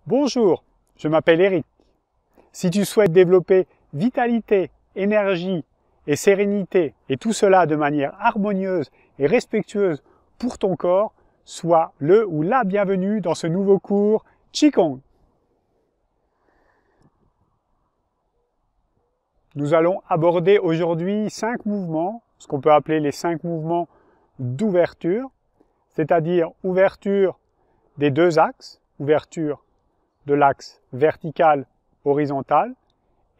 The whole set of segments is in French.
Bonjour, je m'appelle Eric. Si tu souhaites développer vitalité, énergie et sérénité, et tout cela de manière harmonieuse et respectueuse pour ton corps, sois le ou la bienvenue dans ce nouveau cours Qigong. Nous allons aborder aujourd'hui 5 mouvements, ce qu'on peut appeler les 5 mouvements d'ouverture, c'est-à-dire ouverture des deux axes, ouverture de l'axe vertical, horizontal,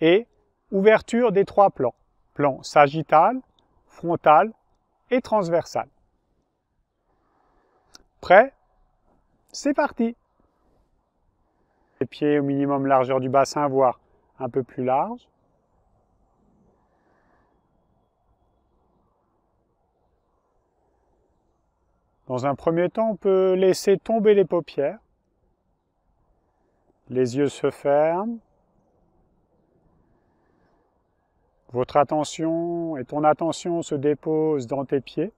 et ouverture des 3 plans, plan sagittal, frontal et transversal. Prêt? C'est parti! Les pieds au minimum largeur du bassin, voire un peu plus large. Dans un premier temps, on peut laisser tomber les paupières. Les yeux se ferment. Votre attention et ton attention se déposent dans tes pieds.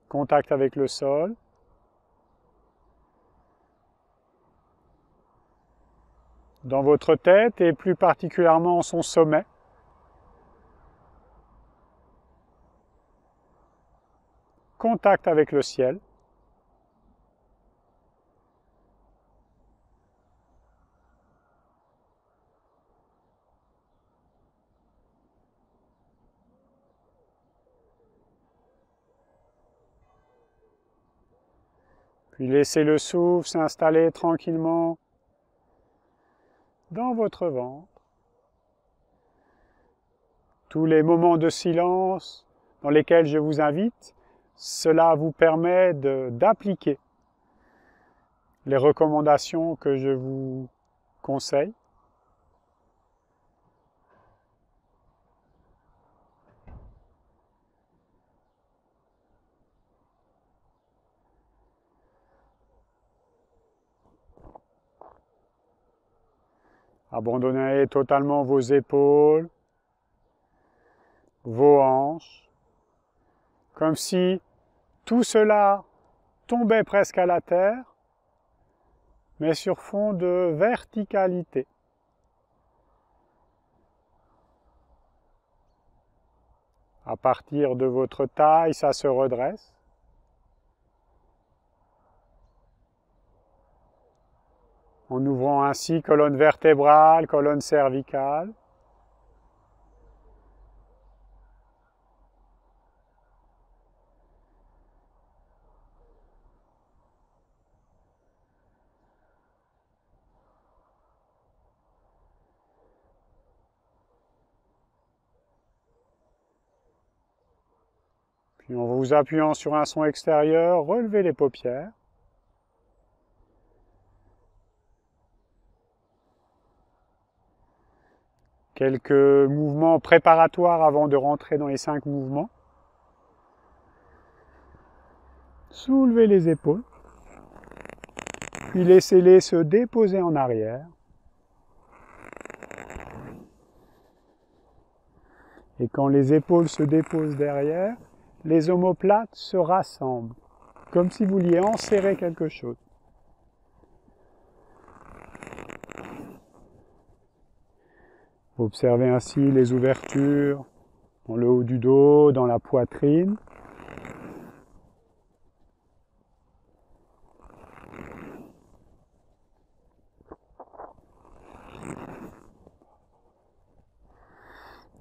Contact avec le sol. Dans votre tête et plus particulièrement son sommet. Contact avec le ciel. Puis laissez le souffle s'installer tranquillement dans votre ventre. Tous les moments de silence dans lesquels je vous invite, cela vous permet d'appliquer les recommandations que je vous conseille. Abandonnez totalement vos épaules, vos hanches, comme si tout cela tombait presque à la terre, mais sur fond de verticalité. À partir de votre taille, ça se redresse. En ouvrant ainsi colonne vertébrale, colonne cervicale. Puis en vous appuyant sur un son extérieur, relevez les paupières. Quelques mouvements préparatoires avant de rentrer dans les 5 mouvements. Soulevez les épaules, puis laissez-les se déposer en arrière. Et quand les épaules se déposent derrière, les omoplates se rassemblent, comme si vous vouliez enserrer quelque chose. Observez ainsi les ouvertures dans le haut du dos, dans la poitrine.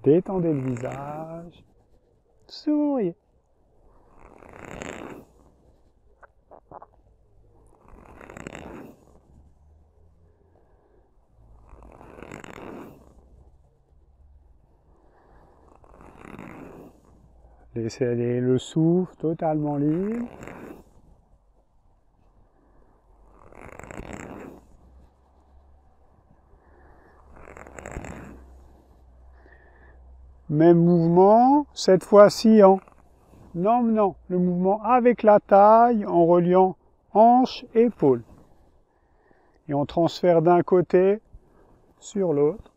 Détendez le visage. Souriez. Laissez aller le souffle totalement libre. Même mouvement, cette fois-ci en emmenant le mouvement avec la taille, en reliant hanche, épaule. Et on transfère d'un côté sur l'autre.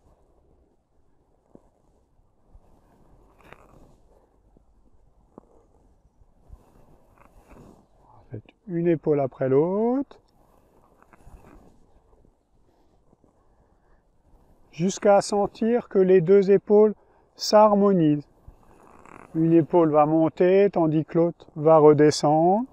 Une épaule après l'autre. jusqu'à sentir que les deux épaules s'harmonisent. Une épaule va monter tandis que l'autre va redescendre.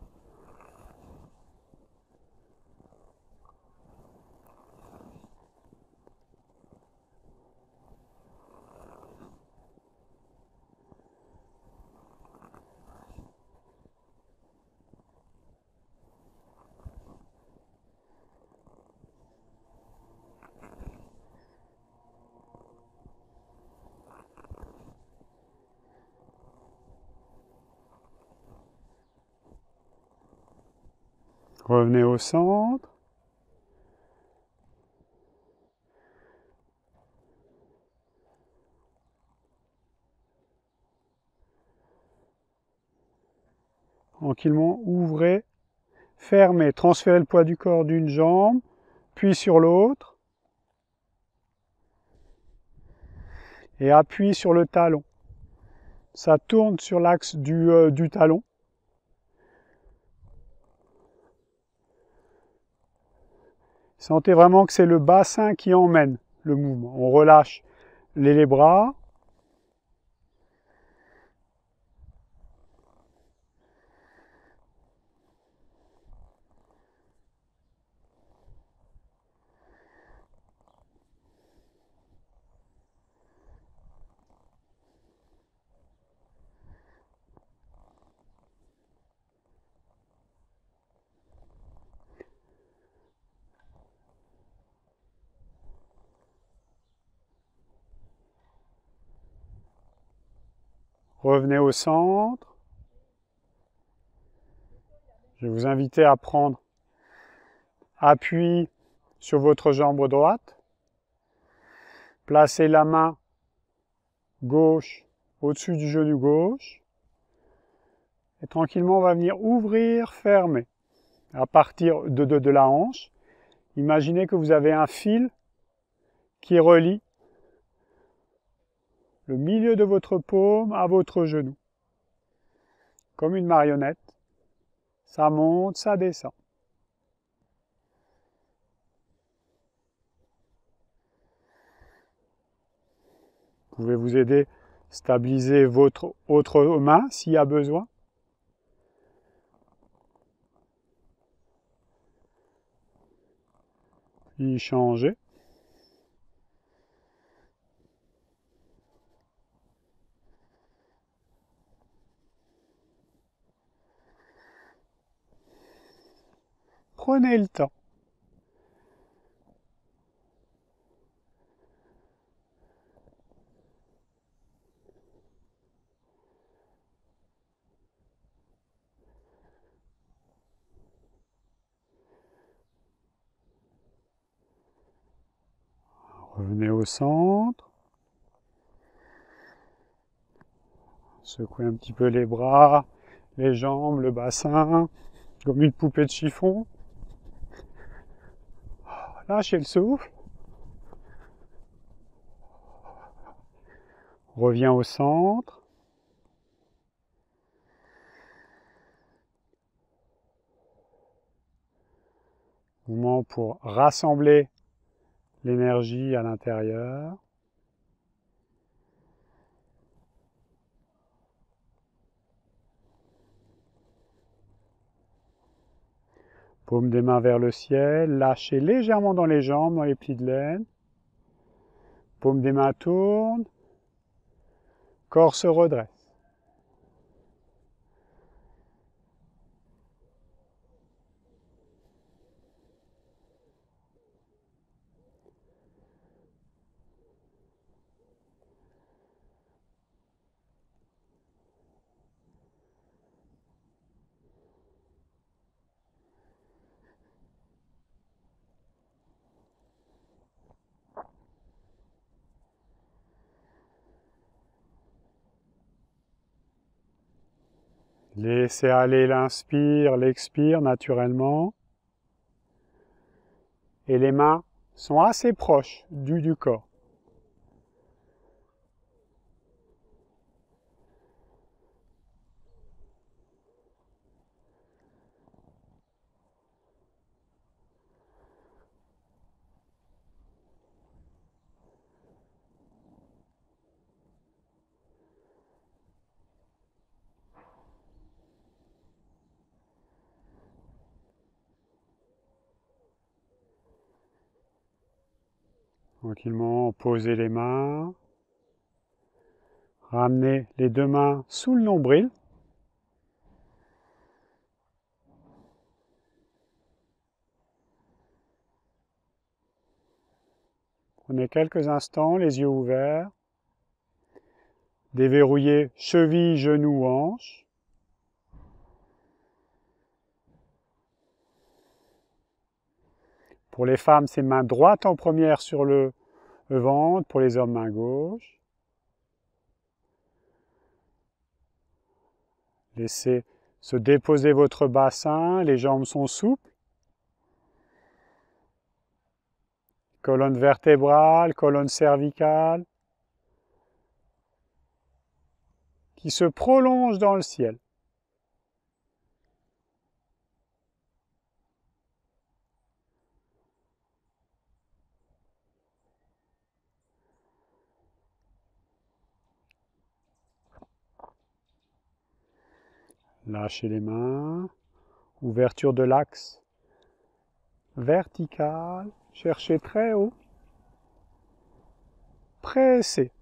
Revenez au centre. Tranquillement, ouvrez, fermez, transférez le poids du corps d'une jambe, puis sur l'autre, et appuyez sur le talon. Ça tourne sur l'axe du talon. Sentez vraiment que c'est le bassin qui emmène le mouvement. On relâche les bras. Revenez au centre. Je vais vous inviter à prendre appui sur votre jambe droite. Placez la main gauche au-dessus du genou gauche. Et tranquillement, on va venir ouvrir, fermer. À partir de la hanche, imaginez que vous avez un fil qui relie le milieu de votre paume à votre genou. Comme une marionnette. Ça monte, ça descend. Vous pouvez vous aider, stabiliser votre autre main s'il y a besoin. Puis changer. Prenez le temps. Revenez au centre. Secouez un petit peu les bras, les jambes, le bassin, comme une poupée de chiffon. Lâchez le souffle. Reviens au centre. Mouvement pour rassembler l'énergie à l'intérieur. Paume des mains vers le ciel, lâchez légèrement dans les jambes, dans les plis de laine. Paume des mains tourne, corps se redresse. Laissez aller l'inspire, l'expire naturellement. Et les mains sont assez proches du corps. Tranquillement, posez les mains. Ramenez les deux mains sous le nombril. Prenez quelques instants, les yeux ouverts. Déverrouillez cheville, genou, hanche. Pour les femmes, c'est main droite en première sur le ventre. Pour les hommes, main gauche. Laissez se déposer votre bassin, les jambes sont souples. Colonne vertébrale, colonne cervicale, qui se prolonge dans le ciel. Lâchez les mains, ouverture de l'axe vertical, cherchez très haut, pressez.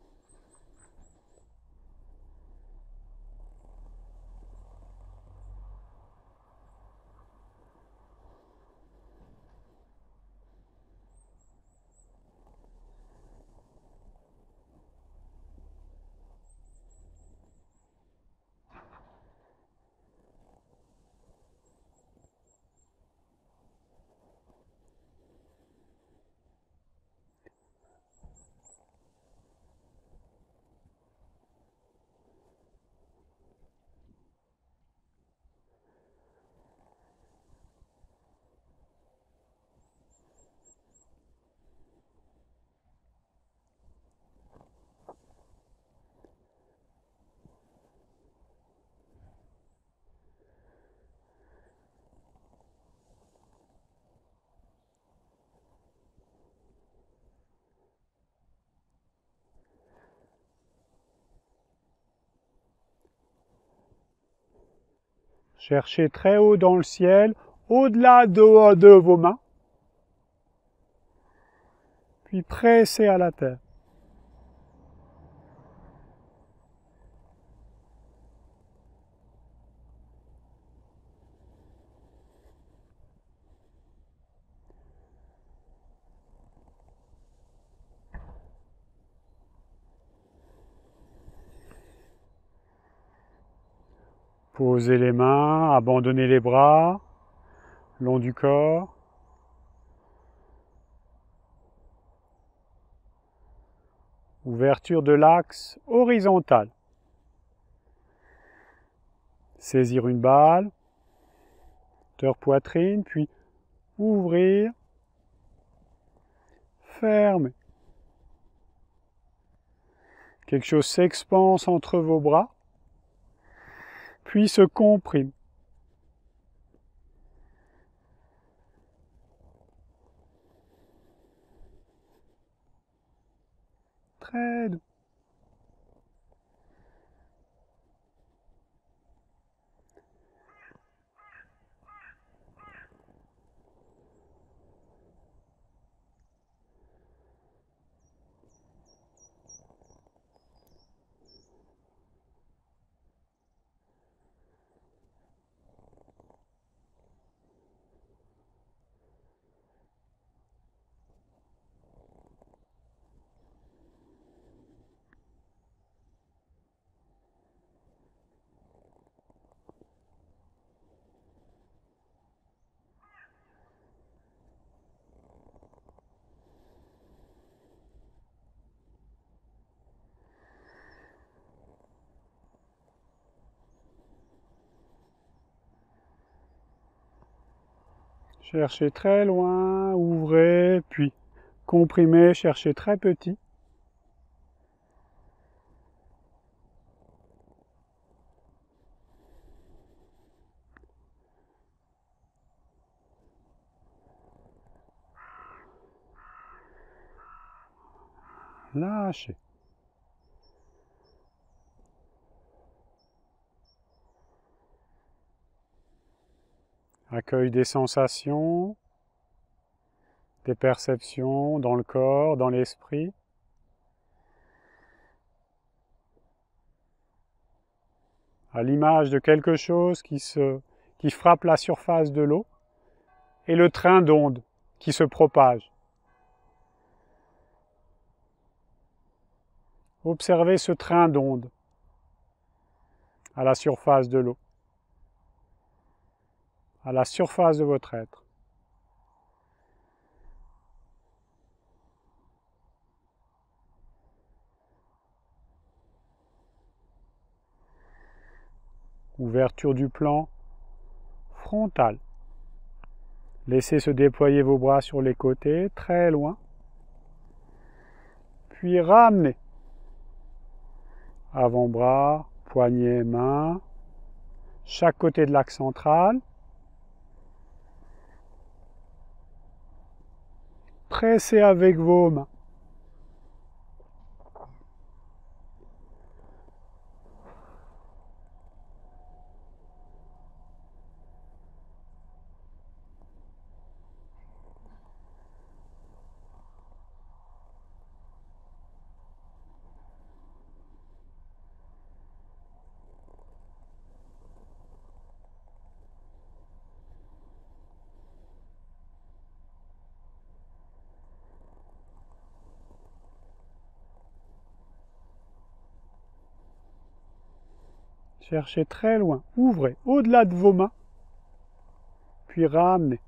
Cherchez très haut dans le ciel, au-delà de vos mains, puis pressez à la terre. Posez les mains, abandonnez les bras, long du corps. Ouverture de l'axe horizontal. Saisir une balle, hauteur poitrine, puis ouvrir, fermer. Quelque chose s'expanse entre vos bras, puis se comprime. Très doux. Cherchez très loin, ouvrez, puis comprimez, cherchez très petit. Lâchez. Accueil des sensations, des perceptions dans le corps, dans l'esprit. À l'image de quelque chose qui frappe la surface de l'eau et le train d'ondes qui se propage. Observez ce train d'ondes à la surface de l'eau, à la surface de votre être. Ouverture du plan frontal. Laissez se déployer vos bras sur les côtés, très loin. Puis ramenez. Avant-bras, poignets, mains, chaque côté de l'axe central. Pressez avec vos mains. Cherchez très loin, ouvrez au-delà de vos mains, puis ramenez.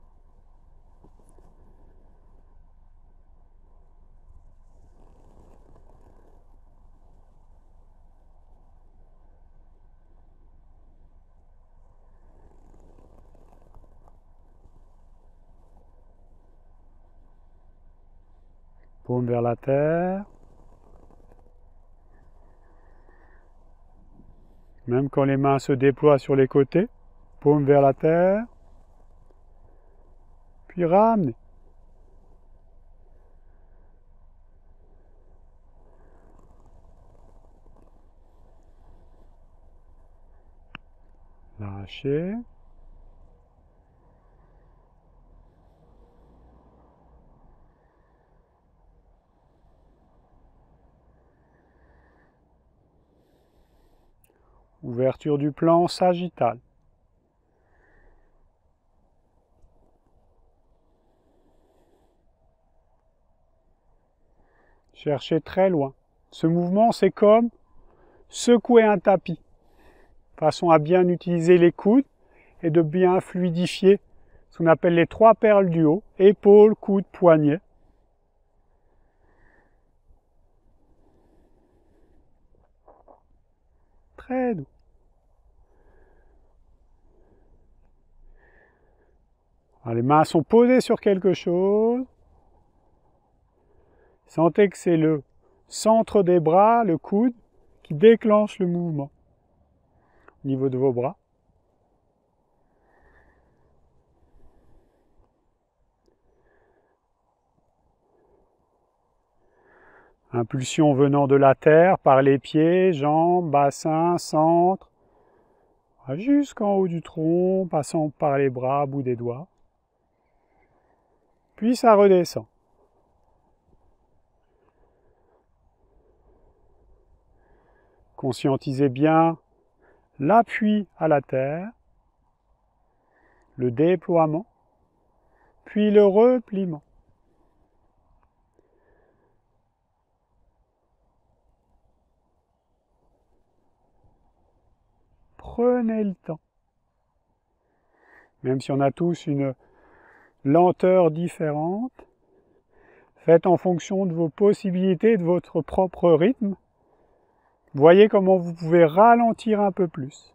Paume vers la terre. Même quand les mains se déploient sur les côtés, paume vers la terre, puis ramenez. Lâchez. Ouverture du plan sagittal. Cherchez très loin. Ce mouvement, c'est comme secouer un tapis, façon à bien utiliser les coudes et de bien fluidifier ce qu'on appelle les trois perles du haut, épaules, coudes, poignets. Très doux. Alors, les mains sont posées sur quelque chose. Sentez que c'est le centre des bras, le coude, qui déclenche le mouvement au niveau de vos bras. Impulsion venant de la terre par les pieds, jambes, bassin, centre, jusqu'en haut du tronc, passant par les bras, bout des doigts. Puis ça redescend. Conscientisez bien l'appui à la terre, le déploiement, puis le repliement. Prenez le temps. Même si on a tous une lenteur différente, faites en fonction de vos possibilités, de votre propre rythme. Voyez comment vous pouvez ralentir un peu plus.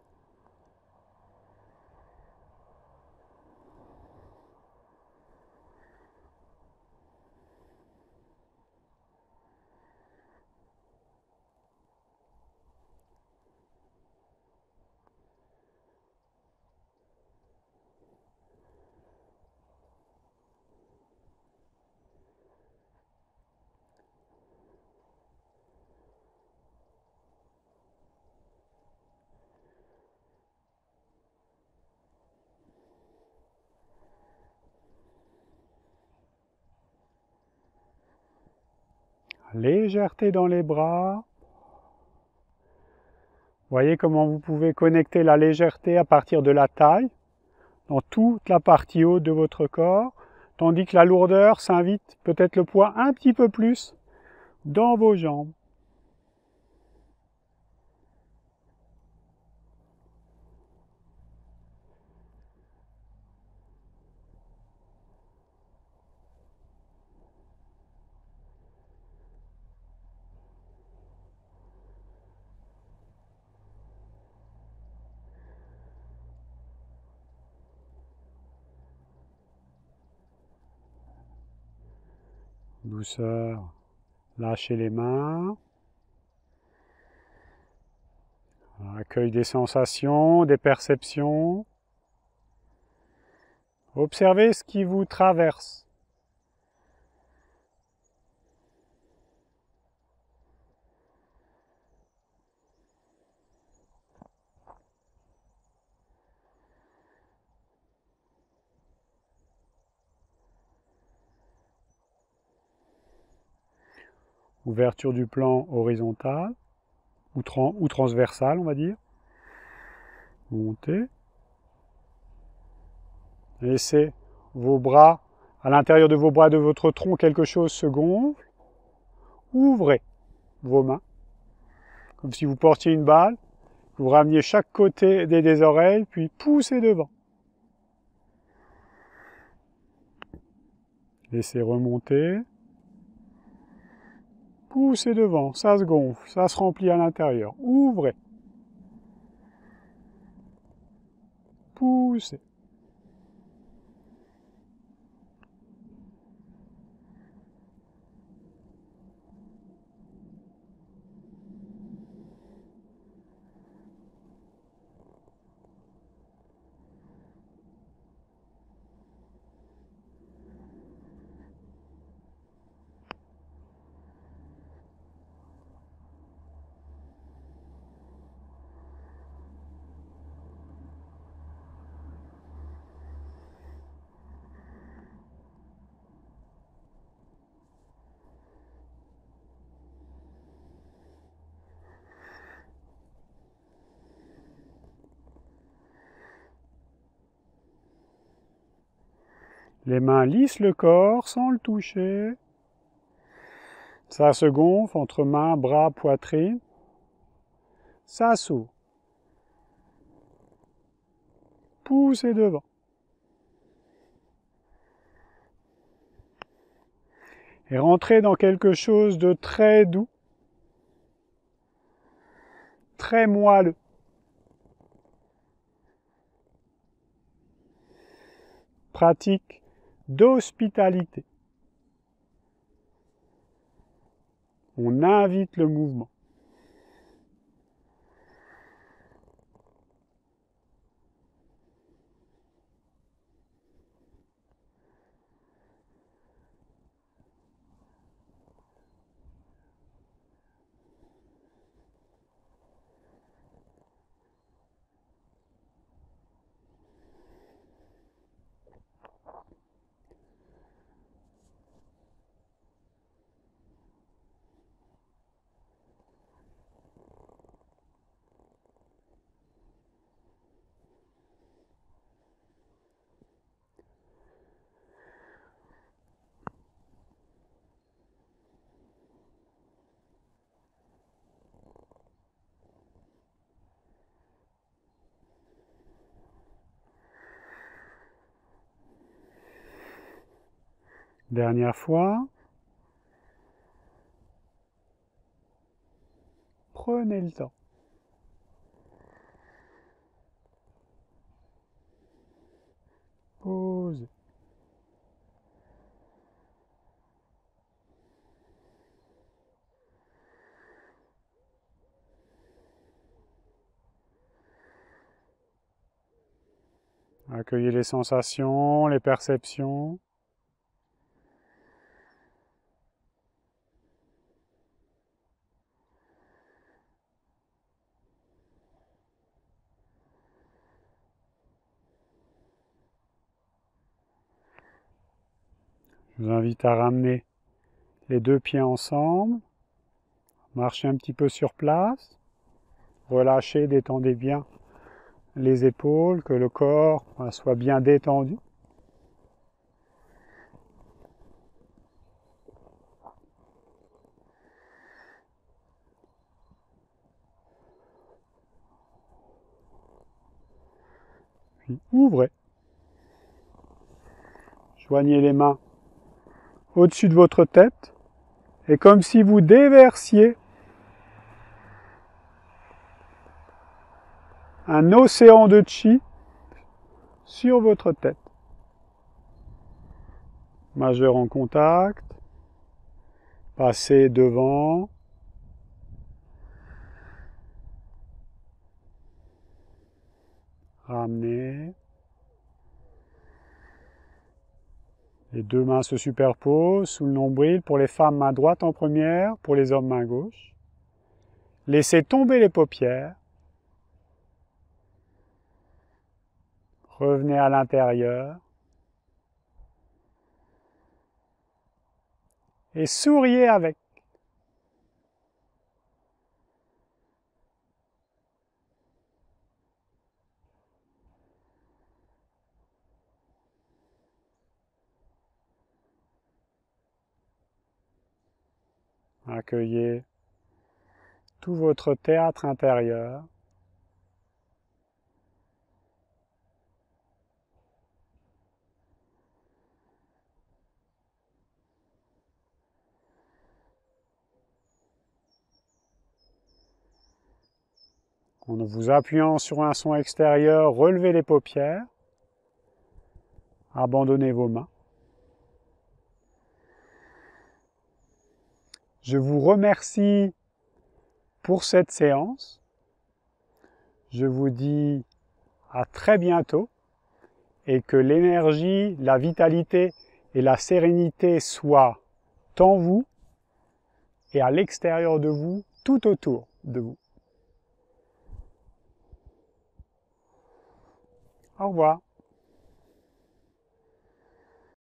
légèreté dans les bras. Voyez comment vous pouvez connecter la légèreté à partir de la taille, dans toute la partie haute de votre corps, tandis que la lourdeur s'invite, peut-être le poids un petit peu plus, dans vos jambes. Douceur, lâchez les mains. Accueil des sensations, des perceptions. Observez ce qui vous traverse. Ouverture du plan horizontal ou transversal, on va dire. Montez. Laissez vos bras, à l'intérieur de vos bras, de votre tronc, quelque chose se gonfle. Ouvrez vos mains, comme si vous portiez une balle. Vous rameniez chaque côté des oreilles, puis poussez devant. Laissez remonter. Poussez devant, ça se gonfle, ça se remplit à l'intérieur. Ouvrez. Poussez. Les mains lissent le corps sans le toucher. Ça se gonfle entre mains, bras, poitrine. Ça s'ouvre. Poussez devant. Et rentrez dans quelque chose de très doux, très moelleux. Pratique d'hospitalité. On invite le mouvement. Dernière fois. Prenez le temps. Posez. Accueillez les sensations, les perceptions. Je vous invite à ramener Les deux pieds ensemble. Marchez un petit peu sur place. Relâchez, détendez bien les épaules, que le corps soit bien détendu. Puis ouvrez. Joignez les mains au-dessus de votre tête et comme si vous déversiez un océan de chi sur votre tête. Majeur en contact, passez devant, ramenez. Les deux mains se superposent sous le nombril. Pour les femmes, main droite en première, pour les hommes, main gauche. Laissez tomber les paupières. Revenez à l'intérieur. Et souriez avec. Accueillez tout votre théâtre intérieur. En vous appuyant sur un son extérieur, relevez les paupières. Abandonnez vos mains. Je vous remercie pour cette séance. Je vous dis à très bientôt et que l'énergie, la vitalité et la sérénité soient en vous et à l'extérieur de vous, tout autour de vous. Au revoir.